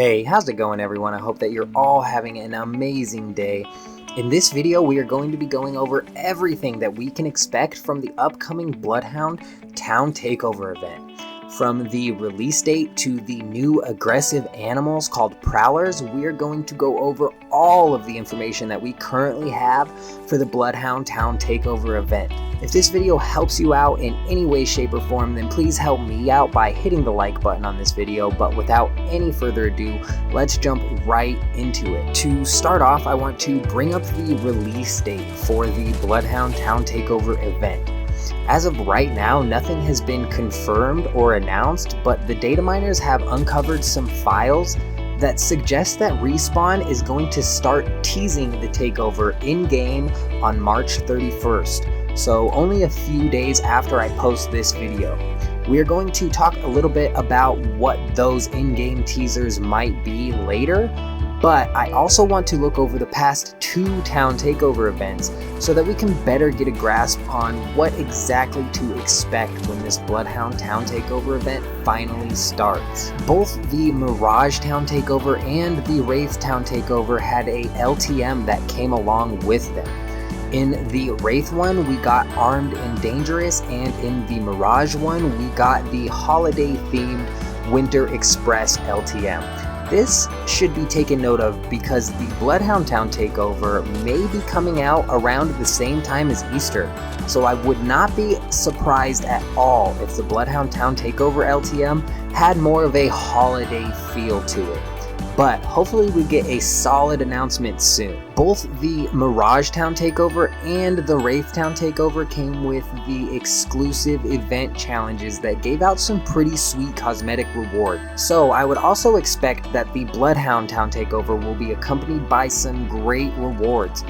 Hey, how's it going everyone? I hope that you're all having an amazing day. In this video, we are going to be going over everything that we can expect from the upcoming Bloodhound Town Takeover event. From the release date to the new aggressive animals called Prowlers, we are going to go over all of the information that we currently have for the Bloodhound Town Takeover event. If this video helps you out in any way, shape, or form, then please help me out by hitting the like button on this video. But without any further ado, let's jump right into it. To start off, I want to bring up the release date for the Bloodhound Town Takeover event. As of right now, nothing has been confirmed or announced, but the data miners have uncovered some files that suggest that Respawn is going to start teasing the takeover in-game on March 31st. So only a few days after I post this video. We are going to talk a little bit about what those in-game teasers might be later, but I also want to look over the past 2 Town Takeover events so that we can better get a grasp on what exactly to expect when this Bloodhound Town Takeover event finally starts. Both the Mirage Town Takeover and the Wraith Town Takeover had a LTM that came along with them. In the Wraith one, we got Armed and Dangerous, and in the Mirage one, we got the holiday-themed Winter Express LTM. This should be taken note of because the Bloodhound Town Takeover may be coming out around the same time as Easter, so I would not be surprised at all if the Bloodhound Town Takeover LTM had more of a holiday feel to it. But hopefully we get a solid announcement soon. Both the Mirage Town Takeover and the Wraith Town Takeover came with the exclusive event challenges that gave out some pretty sweet cosmetic rewards. So I would also expect that the Bloodhound Town Takeover will be accompanied by some great rewards.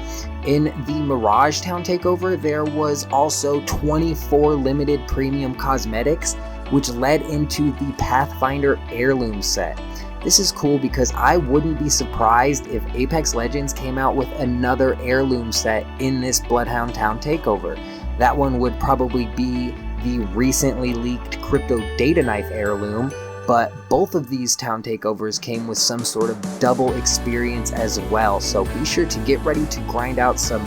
In the Mirage Town Takeover, there was also 24 limited premium cosmetics, which led into the Pathfinder Heirloom set. This is cool because I wouldn't be surprised if Apex Legends came out with another heirloom set in this Bloodhound Town Takeover. That one would probably be the recently leaked Crypto Data Knife heirloom, but both of these Town Takeovers came with some sort of double experience as well, so be sure to get ready to grind out some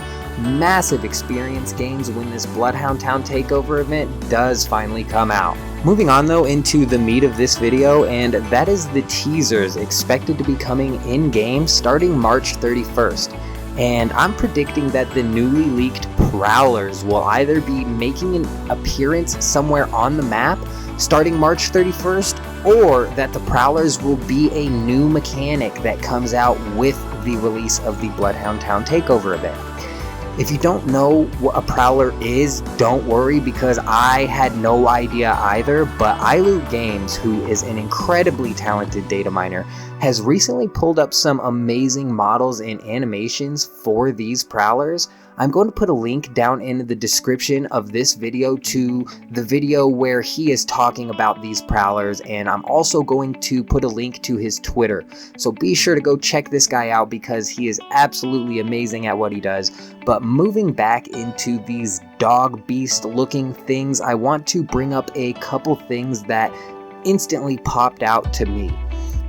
massive experience gains when this Bloodhound Town Takeover event does finally come out. Moving on though into the meat of this video, and that is the teasers expected to be coming in-game starting March 31st. And I'm predicting that the newly leaked Prowlers will either be making an appearance somewhere on the map starting March 31st, or that the Prowlers will be a new mechanic that comes out with the release of the Bloodhound Town Takeover event. If you don't know what a Prowler is, don't worry because I had no idea either, but iLoot Games, who is an incredibly talented data miner, has recently pulled up some amazing models and animations for these Prowlers. I'm going to put a link down in the description of this video to the video where he is talking about these Prowlers, and I'm also going to put a link to his Twitter. So be sure to go check this guy out because he is absolutely amazing at what he does. But moving back into these dog beast looking things, I want to bring up a couple things that instantly popped out to me.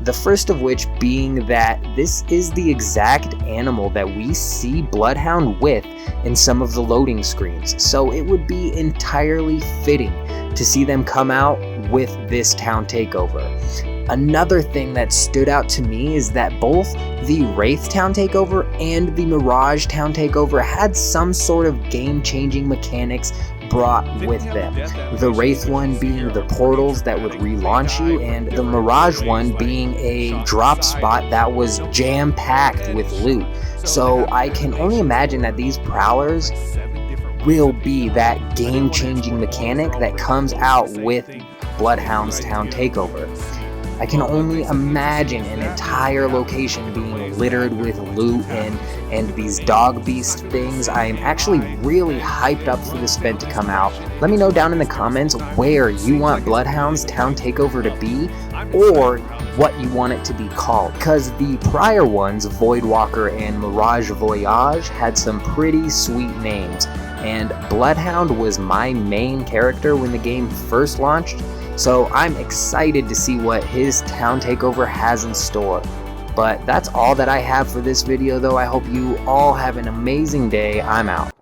The first of which being that this is the exact animal that we see Bloodhound with in some of the loading screens, so it would be entirely fitting to see them come out with this Town Takeover. Another thing that stood out to me is that both the Wraith Town Takeover and the Mirage Town Takeover had some sort of game-changing mechanics brought with them. The Wraith one being the portals that would relaunch you, and the Mirage one being a drop spot that was jam-packed with loot. So I can only imagine that these Prowlers will be that game-changing mechanic that comes out with Bloodhound's Town Takeover. I can only imagine an entire location being littered with loot and these dog beast things. I am actually really hyped up for this event to come out. Let me know down in the comments where you want Bloodhound's Town Takeover to be, or what you want it to be called, because the prior ones, Voidwalker and Mirage Voyage, had some pretty sweet names, and Bloodhound was my main character when the game first launched, So I'm excited to see what his town takeover has in store. But that's all that I have for this video though. I hope you all have an amazing day. I'm out.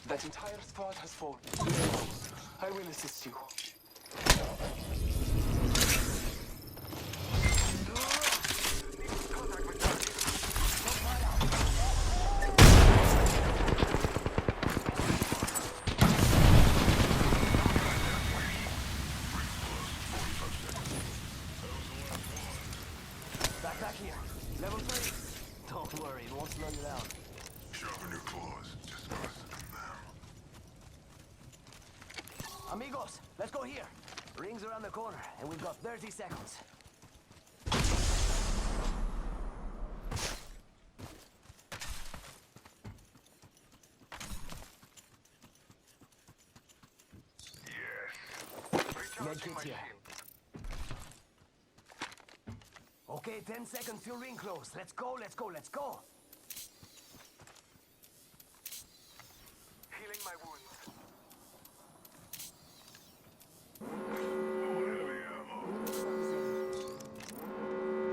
That entire squad has fallen. I will assist you. Back here. Level 3. Don't worry, it won't slow you down. Sharpen your claws. Just trust them. Amigos, let's go here. Ring's around the corner, and we've got 30 seconds. Yes. Medkit here. Okay, 10 seconds till ring close. Let's go, let's go, let's go. Healing my wounds.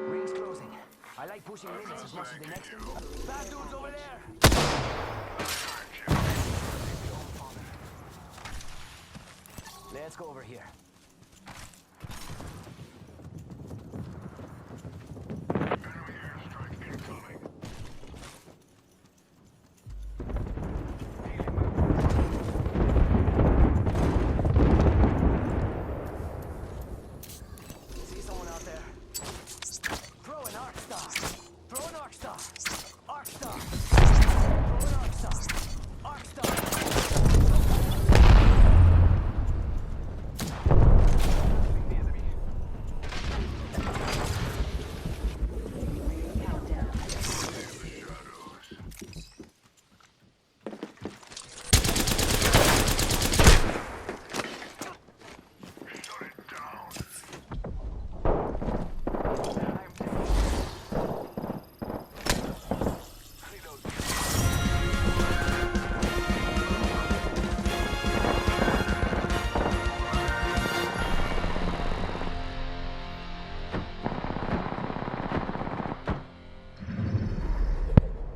Ring's closing. I like pushing limits as much as the next one. Bad dude's over there! Let's go over here.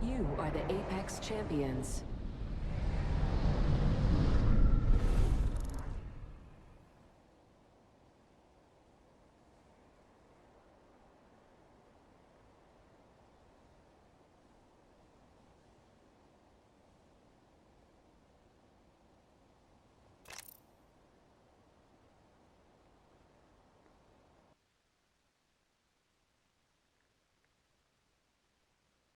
You are the Apex champions.